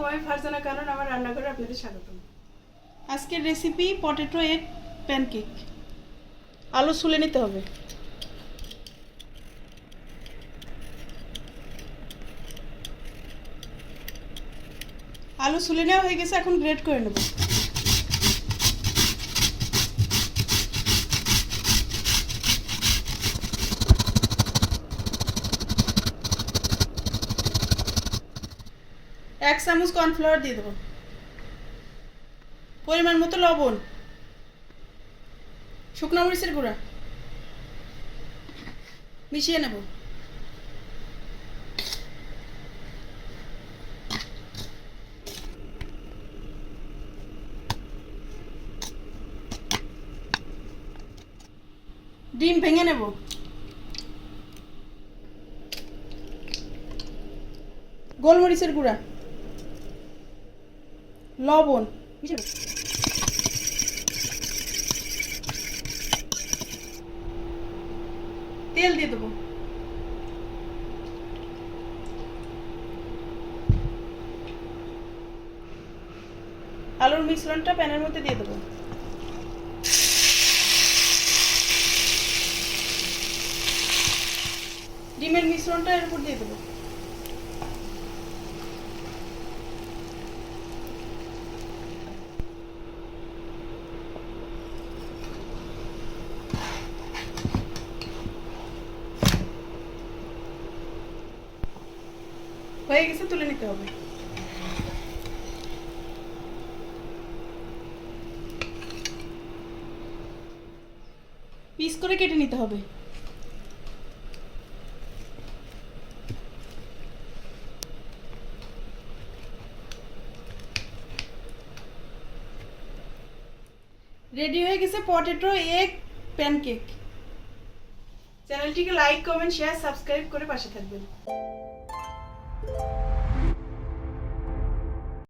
আসসালামু আমি ফারজানা কারণ আমার রান্নাঘরে আপনাদের স্বাগতম। আজকের রেসিপি পটেটো এগ প্যানকেক। আলু ছুলে নিতে হবে। আলু ছুলে নেওয়া হয়ে গেছে, এখন গ্রেট করে নেব। এক চামচ কর্নফ্লাওয়ার দিয়ে দেবো, পরিমাণ মতো লবণ, শুকনো মরিচের গুঁড়া মিশিয়ে নেব। ডিম ভেঙে নেব। গোলমরিচের গুঁড়া, লবণ মিশিয়ে নেব। তেল দিয়ে দেবো। আলুর মিশ্রণটা প্যানের মধ্যে দিয়ে দেবো। ডিমের মিশ্রণটা এর উপর দিয়ে দেবো। হয়ে গেছে, তুলে নিতে হবে। পিস করে কেটে নিতে হবে। রেডি হয়ে গেছে পটেটো এগ প্যানকেক। চ্যানেলটিকে লাইক, কমেন্ট, শেয়ার, সাবস্ক্রাইব করে পাশে থাকবেন।